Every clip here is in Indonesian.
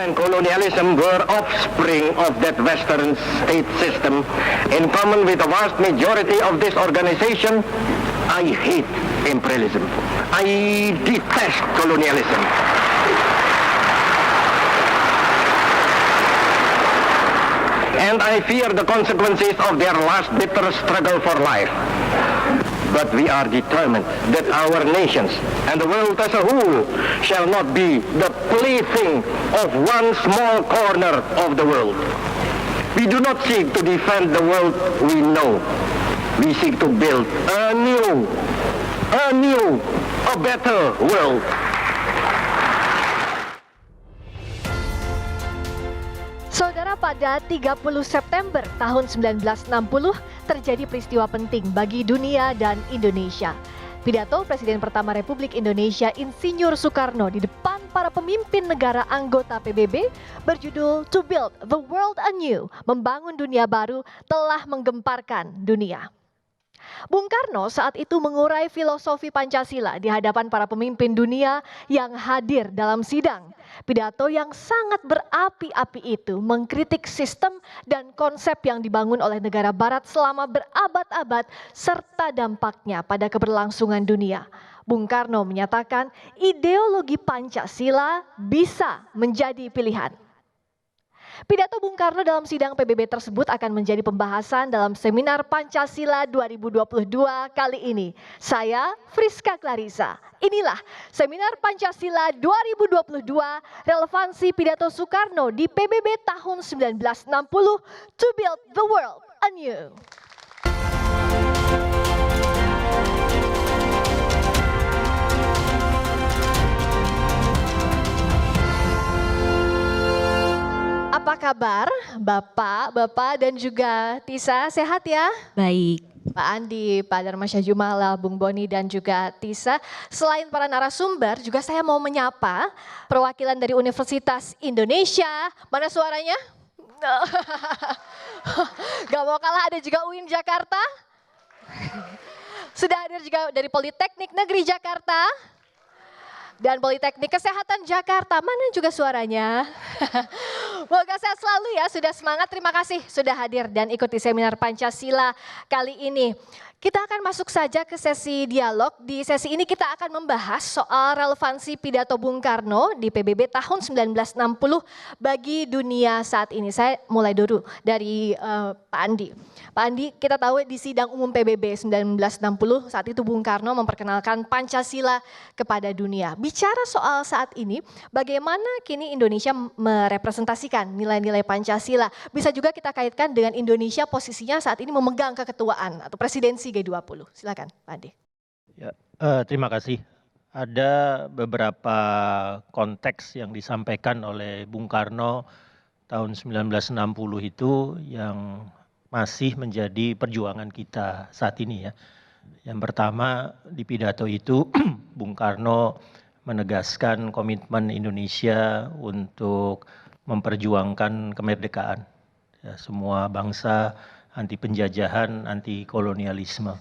and colonialism were offspring of that Western state system. In common with the vast majority of this organization, I hate imperialism. I detest colonialism. And I fear the consequences of their last bitter struggle for life. But we are determined that our nations and the world as a whole shall not be the plaything of one small corner of the world. We do not seek to defend the world we know. We seek to build a better world. Saudara, pada 30 September tahun 1960 terjadi peristiwa penting bagi dunia dan Indonesia. Pidato Presiden pertama Republik Indonesia Insinyur Soekarno di depan para pemimpin negara anggota PBB berjudul To Build the World Anew, membangun dunia baru, telah menggemparkan dunia. Bung Karno saat itu mengurai filosofi Pancasila di hadapan para pemimpin dunia yang hadir dalam sidang. Pidato yang sangat berapi-api itu mengkritik sistem dan konsep yang dibangun oleh negara barat selama berabad-abad serta dampaknya pada keberlangsungan dunia. Bung Karno menyatakan ideologi Pancasila bisa menjadi pilihan. Pidato Bung Karno dalam sidang PBB tersebut akan menjadi pembahasan dalam seminar Pancasila 2022 kali ini. Saya Friska Clarissa. Inilah seminar Pancasila 2022, relevansi pidato Soekarno di PBB tahun 1960 to build the world anew. Apa kabar Bapak dan juga Tisa, sehat ya? Baik. Pak Andi, Pak Darmasyah Jumala, Bung Boni dan juga Tisa. Selain para narasumber, juga saya mau menyapa perwakilan dari Universitas Indonesia. Mana suaranya? Gak mau kalah, ada juga UIN Jakarta. Sudah hadir juga dari Politeknik Negeri Jakarta. Dan Politeknik Kesehatan Jakarta, mana juga suaranya? Semoga sehat selalu ya, sudah semangat, terima kasih sudah hadir dan ikuti seminar Pancasila kali ini. Kita akan masuk saja ke sesi dialog. Di sesi ini kita akan membahas soal relevansi pidato Bung Karno di PBB tahun 1960 bagi dunia saat ini. Saya mulai dulu dari Pak Andi. Pak Andi, kita tahu di sidang umum PBB 1960 saat itu Bung Karno memperkenalkan Pancasila kepada dunia. Bicara soal saat ini, bagaimana kini Indonesia merepresentasikan nilai-nilai Pancasila? Bisa juga kita kaitkan dengan Indonesia posisinya saat ini memegang keketuaan atau presidensi G20. Silakan Pak Andi. Ya, terima kasih. Ada beberapa konteks yang disampaikan oleh Bung Karno tahun 1960 itu yang masih menjadi perjuangan kita saat ini ya. Yang pertama di pidato itu Bung Karno menegaskan komitmen Indonesia untuk memperjuangkan kemerdekaan. Ya, semua bangsa anti penjajahan, anti kolonialisme.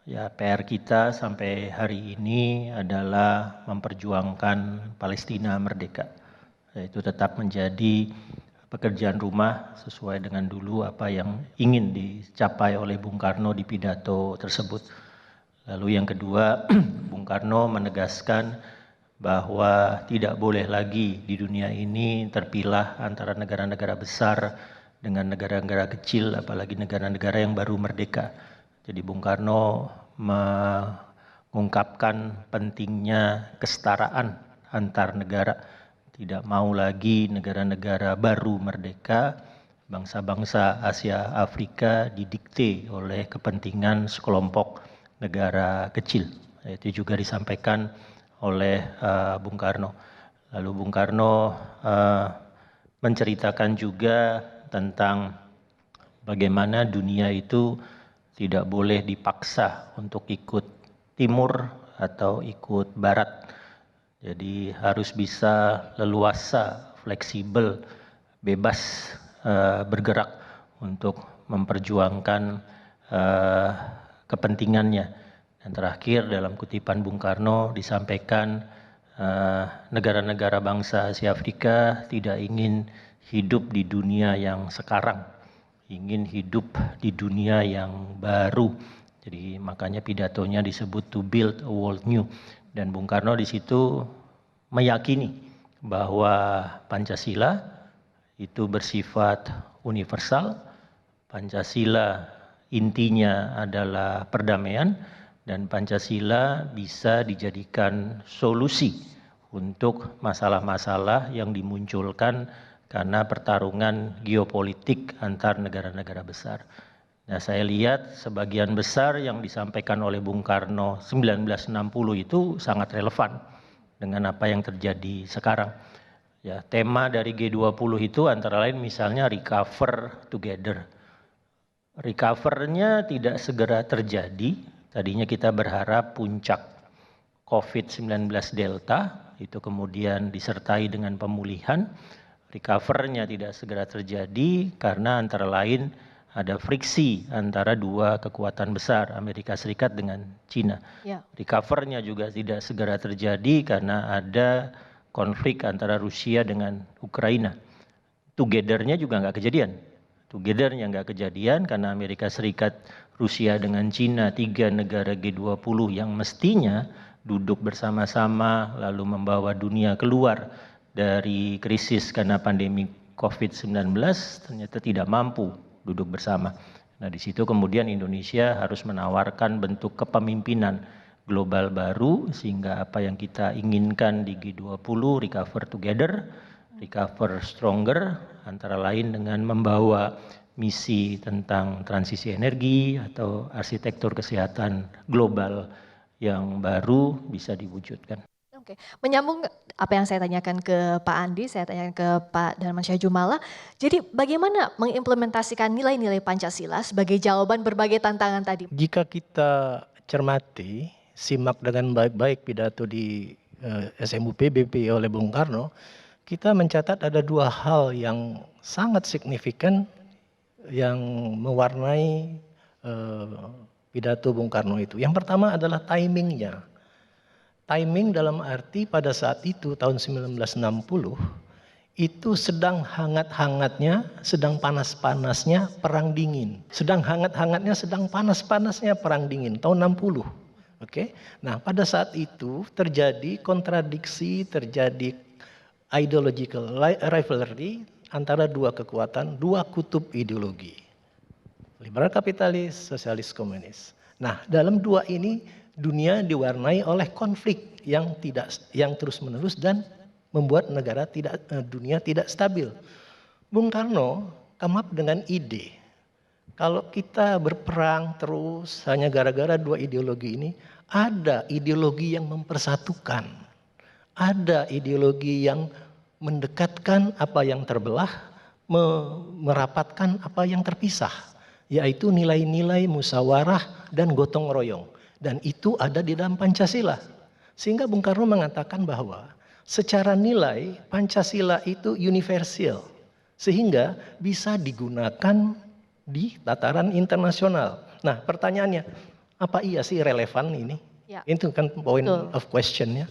Ya, PR kita sampai hari ini adalah memperjuangkan Palestina merdeka. Itu tetap menjadi pekerjaan rumah sesuai dengan dulu apa yang ingin dicapai oleh Bung Karno di pidato tersebut. Lalu yang kedua, Bung Karno menegaskan bahwa tidak boleh lagi di dunia ini terpilah antara negara-negara besar dengan negara-negara kecil, apalagi negara-negara yang baru merdeka. Jadi Bung Karno mengungkapkan pentingnya kesetaraan antar negara. Tidak mau lagi negara-negara baru merdeka, bangsa-bangsa Asia Afrika didikte oleh kepentingan sekelompok negara kecil. Itu juga disampaikan oleh Bung Karno. Lalu Bung Karno menceritakan juga tentang bagaimana dunia itu tidak boleh dipaksa untuk ikut timur atau ikut barat. Jadi harus bisa leluasa, fleksibel, bebas bergerak untuk memperjuangkan kepentingannya. Dan terakhir dalam kutipan Bung Karno disampaikan negara-negara bangsa Asia Afrika tidak ingin hidup di dunia yang sekarang, ingin hidup di dunia yang baru. Jadi makanya pidatonya disebut to build a world new. Dan Bung Karno di situ meyakini bahwa Pancasila itu bersifat universal. Pancasila intinya adalah perdamaian dan Pancasila bisa dijadikan solusi untuk masalah-masalah yang dimunculkan karena pertarungan geopolitik antar negara-negara besar. Nah, saya lihat sebagian besar yang disampaikan oleh Bung Karno 1960 itu sangat relevan dengan apa yang terjadi sekarang. Ya, tema dari G20 itu antara lain misalnya recover together. Recovernya tidak segera terjadi. Tadinya kita berharap puncak COVID-19 Delta itu kemudian disertai dengan pemulihan. Recovernya tidak segera terjadi karena antara lain ada friksi antara dua kekuatan besar, Amerika Serikat dengan Cina. Ya. Recovernya juga tidak segera terjadi karena ada konflik antara Rusia dengan Ukraina. Together-nya juga nggak kejadian. Together-nya nggak kejadian karena Amerika Serikat, Rusia dengan Cina, 3 negara G20 yang mestinya duduk bersama-sama lalu membawa dunia keluar dari krisis karena pandemi COVID-19 ternyata tidak mampu duduk bersama. Nah, di situ kemudian Indonesia harus menawarkan bentuk kepemimpinan global baru sehingga apa yang kita inginkan di G20 recover together, recover stronger, antara lain dengan membawa misi tentang transisi energi atau arsitektur kesehatan global yang baru bisa diwujudkan. Oke, menyambung apa yang saya tanyakan ke Pak Andi, saya tanyakan ke Pak Darmansyah Jumala. Jadi bagaimana mengimplementasikan nilai-nilai Pancasila sebagai jawaban berbagai tantangan tadi? Jika kita cermati, simak dengan baik-baik pidato di SMUP BP oleh Bung Karno, kita mencatat ada 2 hal yang sangat signifikan yang mewarnai pidato Bung Karno itu. Yang pertama adalah timingnya. Timing dalam arti pada saat itu tahun 1960 itu sedang hangat-hangatnya, sedang panas-panasnya perang dingin. Sedang hangat-hangatnya, sedang panas-panasnya perang dingin tahun 60. Oke. Nah, pada saat itu terjadi kontradiksi, terjadi ideological rivalry antara 2 kekuatan, 2 kutub ideologi. Liberal kapitalis, sosialis komunis. Nah, dalam 2 ini dunia diwarnai oleh konflik yang terus-menerus dan membuat dunia tidak stabil. Bung Karno come up dengan ide. Kalau kita berperang terus hanya gara-gara 2 ideologi ini, ada ideologi yang mempersatukan. Ada ideologi yang mendekatkan apa yang terbelah, merapatkan apa yang terpisah. Yaitu nilai-nilai musyawarah dan gotong royong. Dan itu ada di dalam Pancasila. Sehingga Bung Karno mengatakan bahwa secara nilai Pancasila itu universal. Sehingga bisa digunakan di tataran internasional. Nah, pertanyaannya, apa iya sih relevan ini? Ya. Itu kan point of question-nya.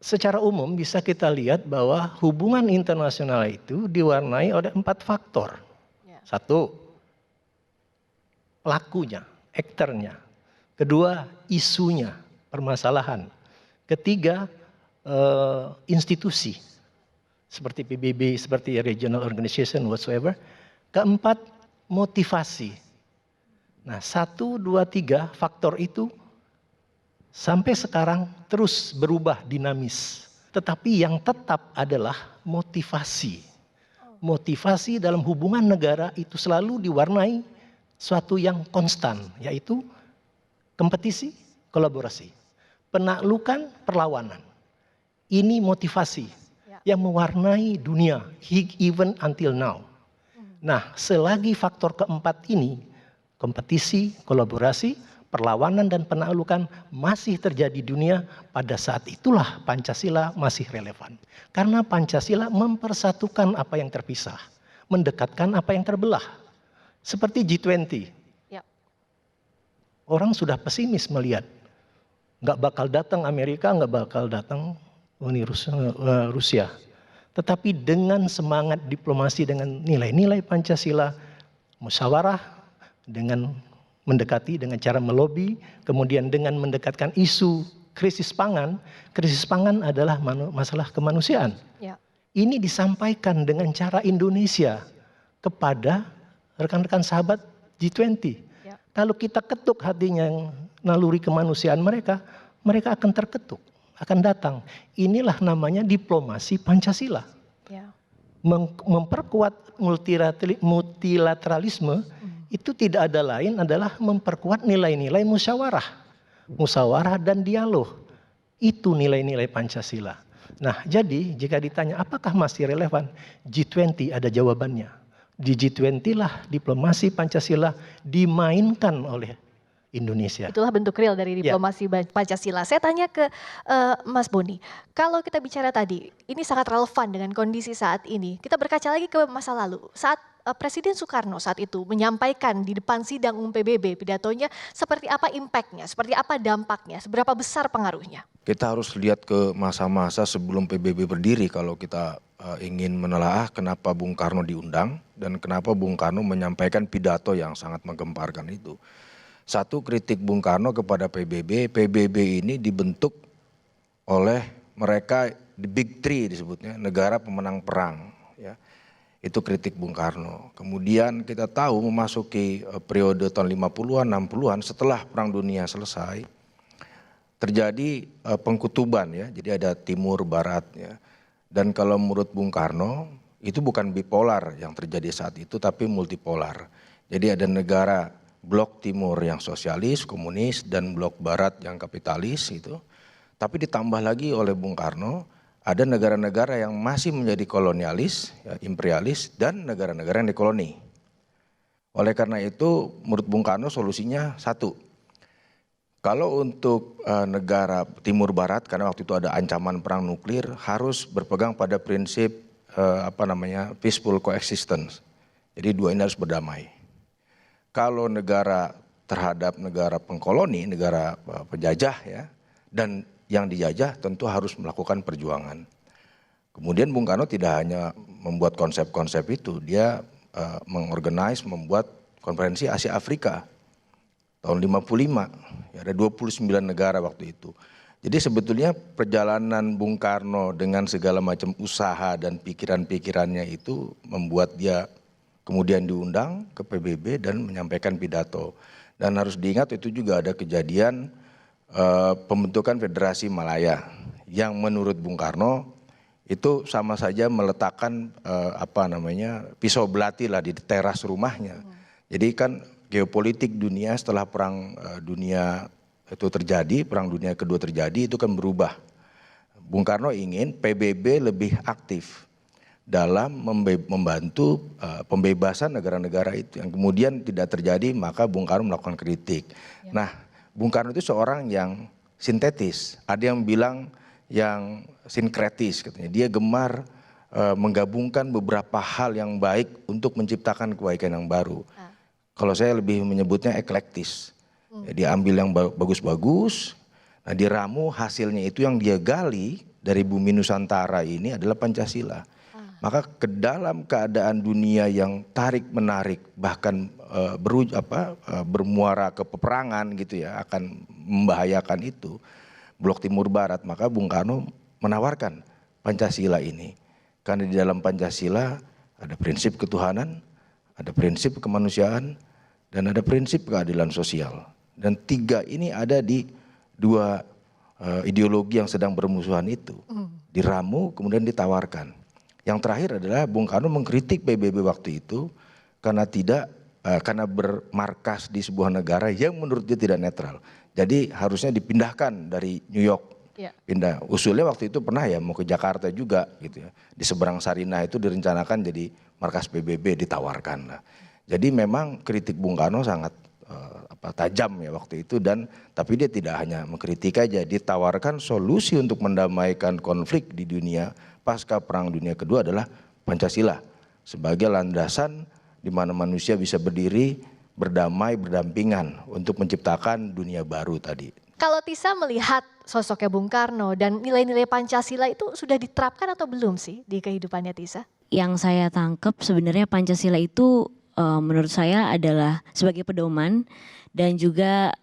Secara umum bisa kita lihat bahwa hubungan internasional itu diwarnai oleh 4 faktor. Ya. 1, pelakunya, aktornya. 2, isunya, permasalahan. 3, institusi. Seperti PBB, seperti regional organization, whatsoever. 4, motivasi. Nah, 1, 2, 3 faktor itu sampai sekarang terus berubah dinamis. Tetapi yang tetap adalah motivasi. Motivasi dalam hubungan negara itu selalu diwarnai suatu yang konstan, yaitu kompetisi, kolaborasi. Penaklukan, perlawanan. Ini motivasi yang mewarnai dunia, even until now. Nah, selagi faktor keempat ini, kompetisi, kolaborasi, perlawanan dan penaklukan masih terjadi di dunia, pada saat itulah Pancasila masih relevan. Karena Pancasila mempersatukan apa yang terpisah, mendekatkan apa yang terbelah. Seperti G20. Ya. Orang sudah pesimis melihat Nggak bakal datang Amerika, nggak bakal datang Rusia. Tetapi dengan semangat diplomasi, dengan nilai-nilai Pancasila, musyawarah, dengan mendekati dengan cara melobi, kemudian dengan mendekatkan isu krisis pangan adalah masalah kemanusiaan. Ya. Ini disampaikan dengan cara Indonesia kepada rekan-rekan sahabat G20. Ya. Kalau kita ketuk hatinya yang naluri kemanusiaan mereka akan terketuk, akan datang. Inilah namanya diplomasi Pancasila. Ya. Memperkuat multilateralisme itu tidak ada lain adalah memperkuat nilai-nilai musyawarah dan dialog. Itu nilai-nilai Pancasila. Nah, jadi jika ditanya apakah masih relevan, G20 ada jawabannya. Di G20 lah diplomasi Pancasila dimainkan oleh Indonesia. Itulah bentuk real dari diplomasi Pancasila. Saya tanya ke Mas Boni, kalau kita bicara tadi, ini sangat relevan dengan kondisi saat ini. Kita berkaca lagi ke masa lalu, saat Presiden Soekarno saat itu menyampaikan di depan sidang umum PBB pidatonya, seperti apa impactnya, seperti apa dampaknya, seberapa besar pengaruhnya? Kita harus lihat ke masa-masa sebelum PBB berdiri kalau kita ingin menelaah kenapa Bung Karno diundang dan kenapa Bung Karno menyampaikan pidato yang sangat menggemparkan itu. Satu, kritik Bung Karno kepada PBB ini dibentuk oleh mereka, the Big Three disebutnya, negara pemenang perang. Ya. Itu kritik Bung Karno. Kemudian kita tahu memasuki periode tahun 50-an, 60-an setelah Perang Dunia selesai, terjadi pengkutuban ya, jadi ada timur barat ya. Dan kalau menurut Bung Karno, itu bukan bipolar yang terjadi saat itu, tapi multipolar. Jadi ada negara blok timur yang sosialis, komunis, dan blok barat yang kapitalis itu. Tapi ditambah lagi oleh Bung Karno, ada negara-negara yang masih menjadi kolonialis, ya, imperialis, dan negara-negara yang dikoloni. Oleh karena itu, menurut Bung Karno solusinya satu. Kalau untuk negara timur barat, karena waktu itu ada ancaman perang nuklir, harus berpegang pada prinsip peaceful coexistence. Jadi dua ini harus berdamai. Kalau negara terhadap negara pengkoloni, negara penjajah ya, dan yang dijajah tentu harus melakukan perjuangan. Kemudian Bung Karno tidak hanya membuat konsep-konsep itu, dia membuat konferensi Asia Afrika tahun 55, ya, ada 29 negara waktu itu. Jadi sebetulnya perjalanan Bung Karno dengan segala macam usaha dan pikiran-pikirannya itu membuat dia kemudian diundang ke PBB dan menyampaikan pidato. Dan harus diingat itu juga ada kejadian pembentukan Federasi Malaya yang menurut Bung Karno itu sama saja meletakkan pisau belati lah di teras rumahnya. Jadi kan geopolitik dunia setelah perang dunia itu terjadi, perang dunia kedua terjadi itu kan berubah. Bung Karno ingin PBB lebih aktif dalam membantu pembebasan negara-negara itu. Yang kemudian tidak terjadi, maka Bung Karno melakukan kritik. Ya. Nah, Bung Karno itu seorang yang sintetis. Ada yang bilang yang sinkretis katanya. Dia gemar menggabungkan beberapa hal yang baik untuk menciptakan kebaikan yang baru. Kalau saya lebih menyebutnya eklektis. Ya, dia ambil yang bagus-bagus, nah diramu hasilnya itu yang dia gali dari bumi Nusantara ini adalah Pancasila. Maka ke dalam keadaan dunia yang tarik-menarik bahkan bermuara ke peperangan gitu ya, akan membahayakan itu blok timur barat, maka Bung Karno menawarkan Pancasila ini. Karena di dalam Pancasila ada prinsip ketuhanan, ada prinsip kemanusiaan, dan ada prinsip keadilan sosial. Dan tiga ini ada di dua ideologi yang sedang bermusuhan itu. Diramu kemudian ditawarkan. Yang terakhir adalah Bung Karno mengkritik PBB waktu itu karena bermarkas di sebuah negara yang menurut dia tidak netral. Jadi harusnya dipindahkan dari New York. Ya. Pindah. Usulnya waktu itu pernah ya mau ke Jakarta juga gitu ya. Di seberang Sarinah itu direncanakan jadi markas PBB, ditawarkan lah. Jadi memang kritik Bung Karno sangat tajam ya waktu itu, tapi dia tidak hanya mengkritik aja, ditawarkan solusi untuk mendamaikan konflik di dunia pasca Perang Dunia Kedua adalah Pancasila sebagai landasan di mana manusia bisa berdiri, berdamai, berdampingan untuk menciptakan dunia baru tadi. Kalau Tisa melihat sosoknya Bung Karno dan nilai-nilai Pancasila itu sudah diterapkan atau belum sih di kehidupannya Tisa? Yang saya tangkap sebenarnya Pancasila itu menurut saya adalah sebagai pedoman dan juga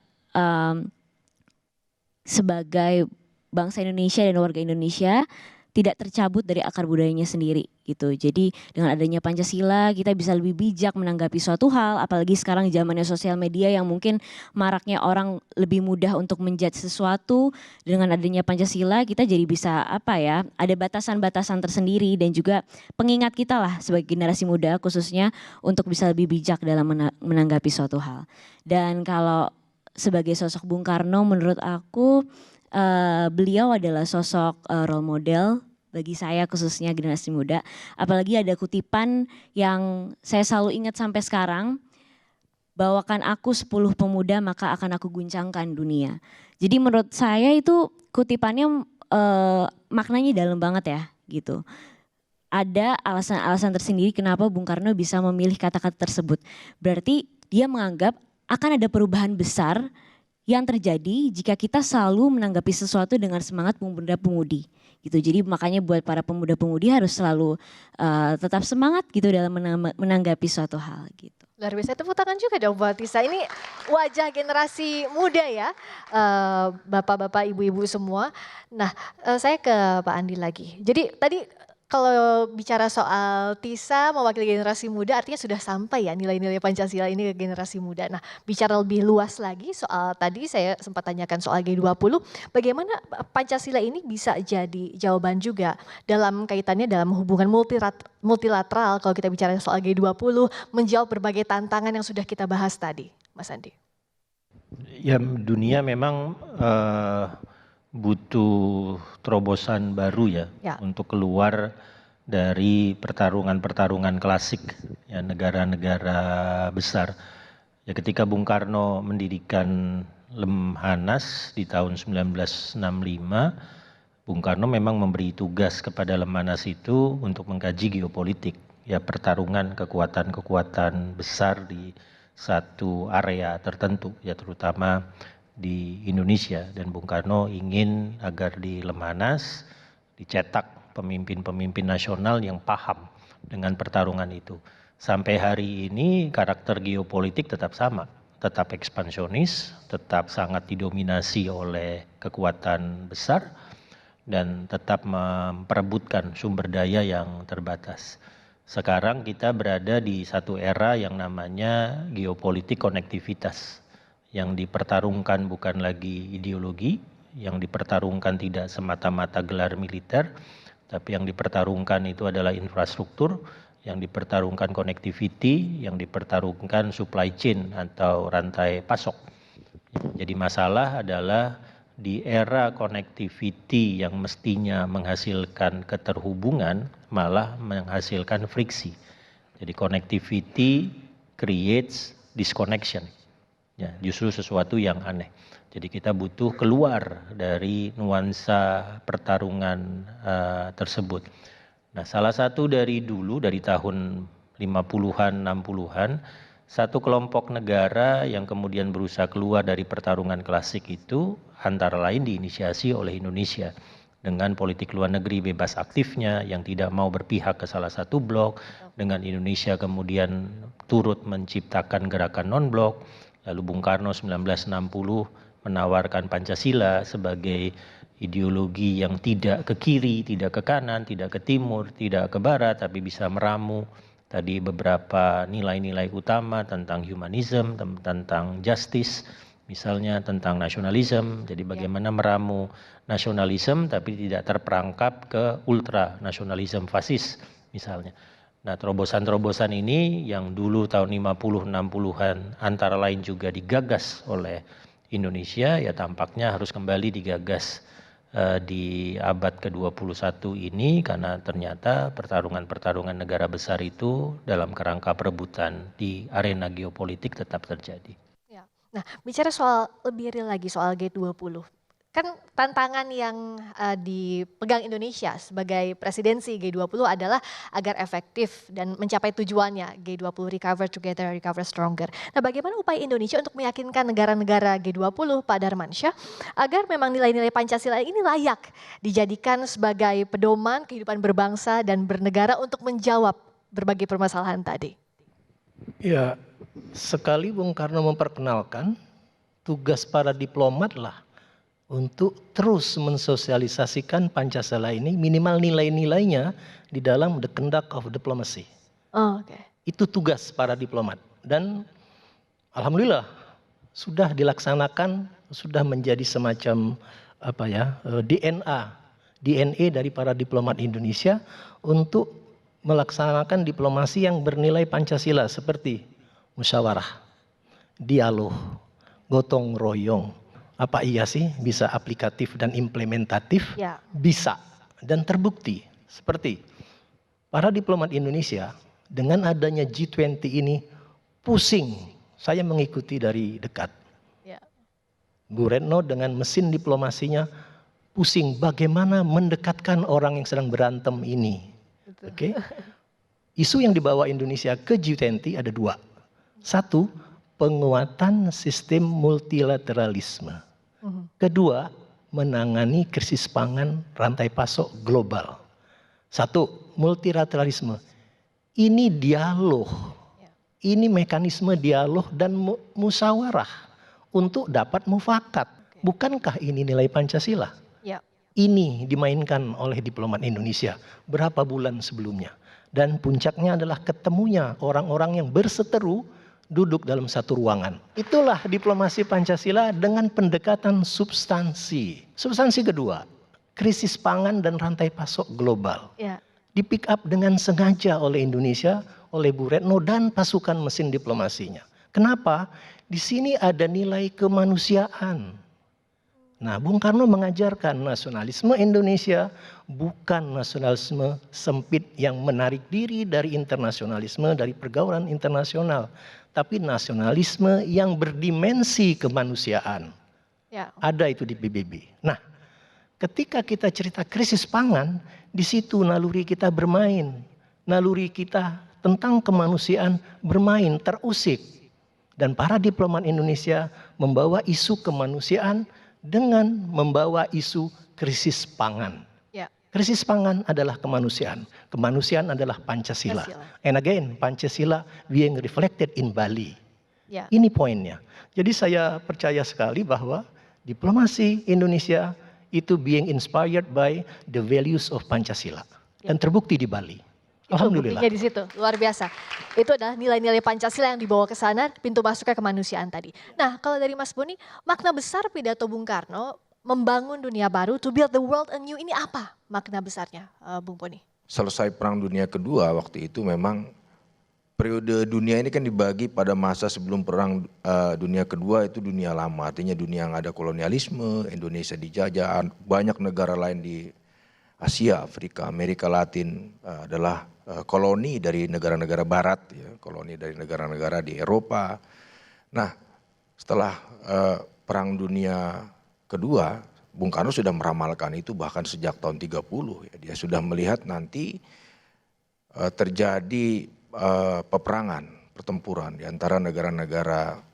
sebagai bangsa Indonesia dan warga Indonesia tidak tercabut dari akar budayanya sendiri gitu. Jadi dengan adanya Pancasila kita bisa lebih bijak menanggapi suatu hal, apalagi sekarang zamannya sosial media yang mungkin maraknya orang lebih mudah untuk menjudge sesuatu. Dengan adanya Pancasila kita jadi bisa ada batasan-batasan tersendiri dan juga pengingat kita lah sebagai generasi muda khususnya untuk bisa lebih bijak dalam menanggapi suatu hal. Dan kalau sebagai sosok Bung Karno menurut aku beliau adalah sosok role model bagi saya khususnya generasi muda. Apalagi ada kutipan yang saya selalu ingat sampai sekarang, bawakan aku 10 pemuda maka akan aku guncangkan dunia. Jadi menurut saya itu kutipannya maknanya dalam banget ya gitu. Ada alasan-alasan tersendiri kenapa Bung Karno bisa memilih kata-kata tersebut. Berarti dia menganggap akan ada perubahan besar yang terjadi jika kita selalu menanggapi sesuatu dengan semangat pemuda-pemudi gitu. Jadi makanya buat para pemuda-pemudi harus selalu tetap semangat gitu dalam menanggapi suatu hal gitu. Luar biasa, tepuk tangan juga dong buat Tisa. Ini wajah generasi muda ya, bapak-bapak, ibu-ibu semua. Nah, saya ke Pak Andi lagi. Jadi tadi kalau bicara soal Tisa mewakili generasi muda artinya sudah sampai ya nilai-nilai Pancasila ini ke generasi muda. Nah, bicara lebih luas lagi soal tadi saya sempat tanyakan soal G20, bagaimana Pancasila ini bisa jadi jawaban juga dalam kaitannya dalam hubungan multilateral kalau kita bicara soal G20 menjawab berbagai tantangan yang sudah kita bahas tadi, Mas Andi. Ya, dunia memang butuh terobosan baru ya untuk keluar dari pertarungan-pertarungan klasik ya negara-negara besar. Ya ketika Bung Karno mendirikan Lemhanas di tahun 1965, Bung Karno memang memberi tugas kepada Lemhanas itu untuk mengkaji geopolitik, ya pertarungan kekuatan-kekuatan besar di satu area tertentu, ya terutama di Indonesia. Dan Bung Karno ingin agar di Lemhanas dicetak pemimpin-pemimpin nasional yang paham dengan pertarungan itu. Sampai hari ini karakter geopolitik tetap sama, tetap ekspansionis, tetap sangat didominasi oleh kekuatan besar dan tetap memperebutkan sumber daya yang terbatas. Sekarang kita berada di satu era yang namanya geopolitik konektivitas. Yang dipertarungkan bukan lagi ideologi, yang dipertarungkan tidak semata-mata gelar militer, tapi yang dipertarungkan itu adalah infrastruktur, yang dipertarungkan connectivity, yang dipertarungkan supply chain atau rantai pasok. Jadi masalah adalah di era connectivity yang mestinya menghasilkan keterhubungan malah menghasilkan friksi. Jadi connectivity creates disconnection. Ya, justru sesuatu yang aneh. Jadi kita butuh keluar dari nuansa pertarungan tersebut. Nah, salah satu dari dulu, dari tahun 50-an, 60-an, satu kelompok negara yang kemudian berusaha keluar dari pertarungan klasik itu antara lain diinisiasi oleh Indonesia dengan politik luar negeri bebas aktifnya yang tidak mau berpihak ke salah satu blok, dengan Indonesia kemudian turut menciptakan gerakan non-blok. Lalu Bung Karno 1960 menawarkan Pancasila sebagai ideologi yang tidak ke kiri, tidak ke kanan, tidak ke timur, tidak ke barat, tapi bisa meramu tadi beberapa nilai-nilai utama tentang humanism, tentang justice, misalnya tentang nasionalisme. Jadi bagaimana meramu nasionalisme tapi tidak terperangkap ke ultra nasionalisme fasis misalnya. Nah, terobosan-terobosan ini yang dulu tahun 50-60-an antara lain juga digagas oleh Indonesia, ya tampaknya harus kembali digagas di abad ke-21 ini karena ternyata pertarungan-pertarungan negara besar itu dalam kerangka perebutan di arena geopolitik tetap terjadi. Ya. Nah, bicara soal lebih real lagi soal G20. Kan tantangan yang dipegang Indonesia sebagai presidensi G20 adalah agar efektif dan mencapai tujuannya G20 Recover Together, Recover Stronger. Nah, bagaimana upaya Indonesia untuk meyakinkan negara-negara G20, Pak Darmansyah, agar memang nilai-nilai Pancasila ini layak dijadikan sebagai pedoman kehidupan berbangsa dan bernegara untuk menjawab berbagai permasalahan tadi? Ya, sekali Bung Karno memperkenalkan, tugas para diplomat lah untuk terus mensosialisasikan Pancasila ini, minimal nilai-nilainya di dalam the conduct of diplomacy. Oh, oke. Itu tugas para diplomat. Dan alhamdulillah sudah dilaksanakan, sudah menjadi semacam DNA dari para diplomat Indonesia untuk melaksanakan diplomasi yang bernilai Pancasila seperti musyawarah, dialog, gotong royong. Apa iya sih bisa aplikatif dan implementatif? Ya. Bisa dan terbukti. Seperti para diplomat Indonesia dengan adanya G20 ini pusing. Saya mengikuti dari dekat. Ya. Bu Retno dengan mesin diplomasinya pusing bagaimana mendekatkan orang yang sedang berantem ini. Oke. Isu yang dibawa Indonesia ke G20 ada dua. Satu, penguatan sistem multilateralisme. Kedua, menangani krisis pangan rantai pasok global. Satu, multilateralisme. Ini dialog. Ini mekanisme dialog dan musyawarah untuk dapat mufakat. Bukankah ini nilai Pancasila? Ya. Ini dimainkan oleh diplomat Indonesia berapa bulan sebelumnya. Dan puncaknya adalah ketemunya orang-orang yang berseteru duduk dalam satu ruangan. Itulah diplomasi Pancasila dengan pendekatan substansi. Substansi kedua, krisis pangan dan rantai pasok global. Ya. Di-pick up dengan sengaja oleh Indonesia, oleh Bu Retno dan pasukan mesin diplomasinya. Kenapa? Di sini ada nilai kemanusiaan. Nah, Bung Karno mengajarkan nasionalisme Indonesia bukan nasionalisme sempit yang menarik diri dari internasionalisme, dari pergaulan internasional. Tapi nasionalisme yang berdimensi kemanusiaan. Ya. Ada itu di PBB. Nah, ketika kita cerita krisis pangan, di situ naluri kita bermain. Naluri kita tentang kemanusiaan bermain, terusik. Dan para diplomat Indonesia membawa isu kemanusiaan dengan membawa isu krisis pangan. Ya. Krisis pangan adalah kemanusiaan. Kemanusiaan adalah Pancasila. And again, Pancasila being reflected in Bali. Ya. Ini poinnya. Jadi saya percaya sekali bahwa diplomasi Indonesia itu being inspired by the values of Pancasila. Dan terbukti di Bali. Alhamdulillah. Buktinya di situ, luar biasa. Itu adalah nilai-nilai Pancasila yang dibawa ke sana, pintu masuknya kemanusiaan tadi. Nah, kalau dari Mas Boni, makna besar pidato Bung Karno membangun dunia baru, to build the world anew, ini apa makna besarnya, Bung Boni? Selesai Perang Dunia Kedua waktu itu memang periode dunia ini kan dibagi pada masa sebelum Perang Dunia Kedua itu dunia lama. Artinya dunia yang ada kolonialisme, Indonesia dijajah, banyak negara lain di Asia, Afrika, Amerika Latin adalah koloni dari negara-negara barat, ya, koloni dari negara-negara di Eropa. Nah, setelah Perang Dunia Kedua, Bung Karno sudah meramalkan itu bahkan sejak tahun 30. Ya, dia sudah melihat nanti terjadi peperangan, pertempuran di antara negara-negara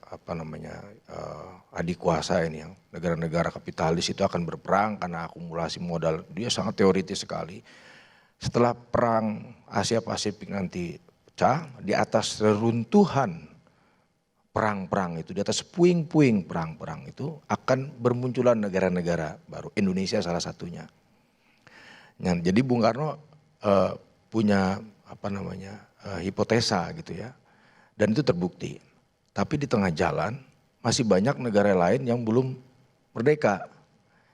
adik kuasa ini, yang negara-negara kapitalis itu akan berperang karena akumulasi modal. Dia sangat teoritis sekali. Setelah perang Asia Pasifik nanti pecah, di atas reruntuhan perang-perang itu, di atas puing-puing perang-perang itu akan bermunculan negara-negara baru. Indonesia salah satunya. Nah, jadi Bung Karno punya hipotesa gitu ya, dan itu terbukti. Tapi di tengah jalan masih banyak negara lain yang belum merdeka.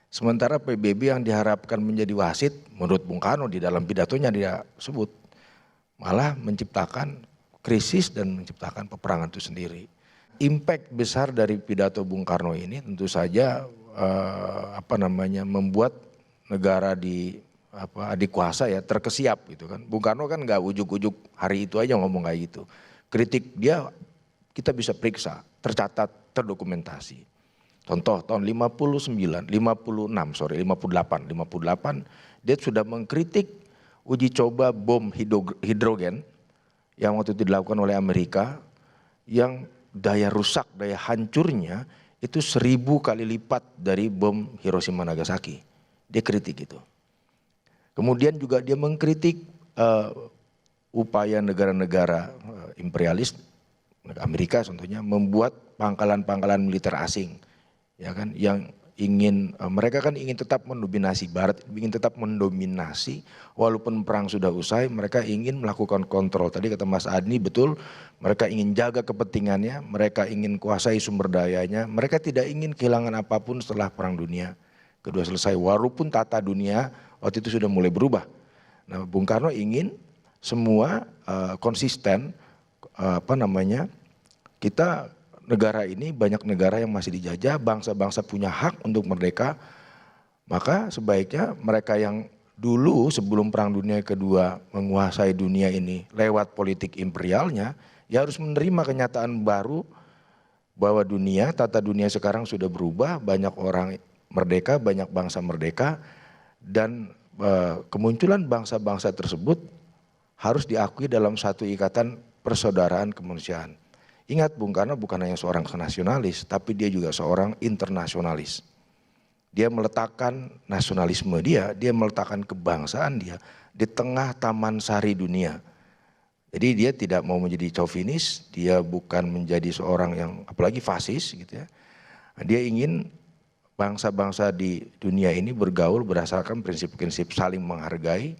Sementara PBB yang diharapkan menjadi wasit, menurut Bung Karno di dalam pidatonya dia sebut, malah menciptakan krisis dan menciptakan peperangan itu sendiri. Impact besar dari pidato Bung Karno ini tentu saja membuat negara di adik kuasa ya terkesiap gitu kan. Bung Karno kan nggak ujuk-ujuk hari itu aja ngomong kayak gitu. Kritik dia kita bisa periksa, tercatat, terdokumentasi. Contoh tahun 58 dia sudah mengkritik uji coba bom hidrogen yang waktu itu dilakukan oleh Amerika yang daya rusak, daya hancurnya itu 1000 kali lipat dari bom Hiroshima Nagasaki. Dia kritik itu. Kemudian juga dia mengkritik upaya negara-negara imperialis, Amerika contohnya, membuat pangkalan-pangkalan militer asing, ya kan, yang ingin mereka kan ingin tetap mendominasi Barat, ingin tetap mendominasi walaupun perang sudah usai, mereka ingin melakukan kontrol. Tadi kata Mas Adni betul, mereka ingin jaga kepentingannya, mereka ingin kuasai sumber dayanya, mereka tidak ingin kehilangan apapun setelah Perang Dunia Kedua selesai, walaupun tata dunia waktu itu sudah mulai berubah. Nah, Bung Karno ingin semua konsisten, kita negara ini banyak negara yang masih dijajah, bangsa-bangsa punya hak untuk merdeka, maka sebaiknya mereka yang dulu sebelum Perang Dunia Kedua menguasai dunia ini lewat politik imperialnya, ya harus menerima kenyataan baru bahwa tata dunia sekarang sudah berubah, banyak orang merdeka, banyak bangsa merdeka, dan kemunculan bangsa-bangsa tersebut harus diakui dalam satu ikatan persaudaraan kemanusiaan. Ingat, Bung Karno bukan hanya seorang nasionalis, tapi dia juga seorang internasionalis. Dia meletakkan nasionalisme dia meletakkan kebangsaan dia di tengah taman sari dunia. Jadi dia tidak mau menjadi chauvinis, dia bukan menjadi seorang yang apalagi fasis gitu ya. Dia ingin bangsa-bangsa di dunia ini bergaul berdasarkan prinsip-prinsip saling menghargai,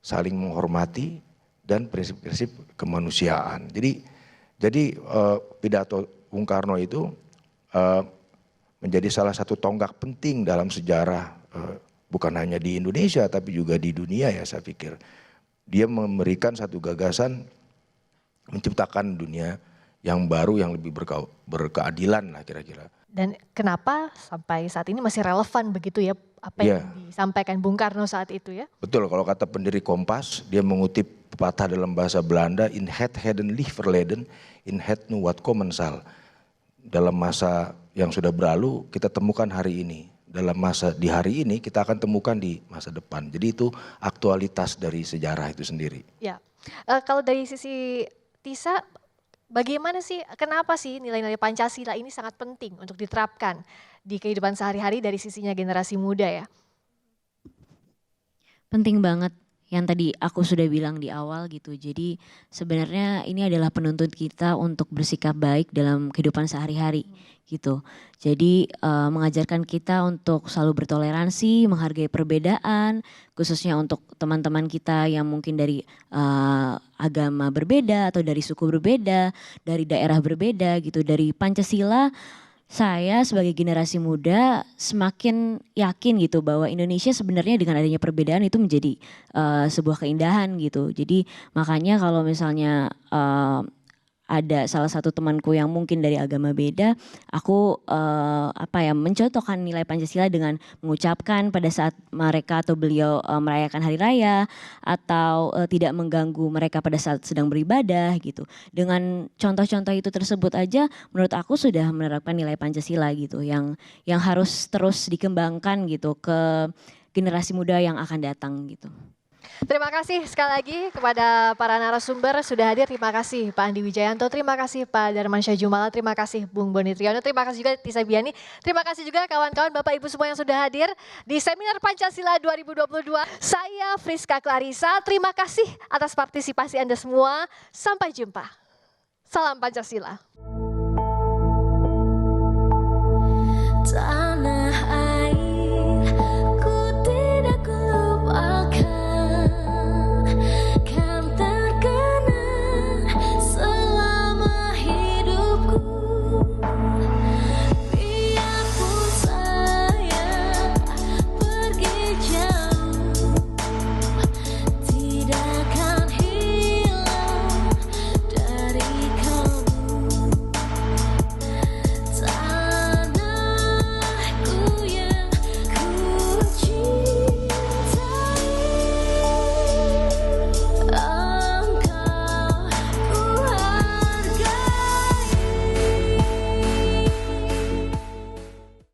saling menghormati, dan prinsip-prinsip kemanusiaan. Jadi pidato Bung Karno itu menjadi salah satu tonggak penting dalam sejarah, bukan hanya di Indonesia tapi juga di dunia ya saya pikir. Dia memberikan satu gagasan menciptakan dunia yang baru yang lebih berkeadilan lah kira-kira. Dan kenapa sampai saat ini masih relevan begitu ya apa yang disampaikan Bung Karno saat itu ya? Betul, kalau kata pendiri Kompas, dia mengutip pepatah dalam bahasa Belanda, in het heden ligt verleden, in het nu wat komen zal. Dalam masa yang sudah berlalu kita temukan hari ini, dalam masa di hari ini kita akan temukan di masa depan. Jadi itu aktualitas dari sejarah itu sendiri. Ya, kalau dari sisi Tisa, bagaimana sih, kenapa sih nilai-nilai Pancasila ini sangat penting untuk diterapkan di kehidupan sehari-hari dari sisinya generasi muda ya? Penting banget yang tadi aku sudah bilang di awal gitu. Jadi sebenarnya ini adalah penuntut kita untuk bersikap baik dalam kehidupan sehari-hari gitu. Jadi mengajarkan kita untuk selalu bertoleransi, menghargai perbedaan, khususnya untuk teman-teman kita yang mungkin dari agama berbeda atau dari suku berbeda, dari daerah berbeda gitu. Dari Pancasila, saya sebagai generasi muda semakin yakin gitu bahwa Indonesia sebenarnya dengan adanya perbedaan itu menjadi sebuah keindahan gitu. Jadi makanya kalau misalnya ada salah satu temanku yang mungkin dari agama beda, aku mencontohkan nilai Pancasila dengan mengucapkan pada saat mereka atau beliau merayakan hari raya atau tidak mengganggu mereka pada saat sedang beribadah gitu. Dengan contoh-contoh itu tersebut aja menurut aku sudah menerapkan nilai Pancasila gitu yang harus terus dikembangkan gitu ke generasi muda yang akan datang gitu. Terima kasih sekali lagi kepada para narasumber sudah hadir. Terima kasih Pak Andi Wijayanto, terima kasih Pak Darmansyah Jumala, terima kasih Bung Boni Triyono, terima kasih juga Tisa Biani, terima kasih juga kawan-kawan Bapak Ibu semua yang sudah hadir di Seminar Pancasila 2022. Saya Friska Clarissa, terima kasih atas partisipasi Anda semua. Sampai jumpa. Salam Pancasila.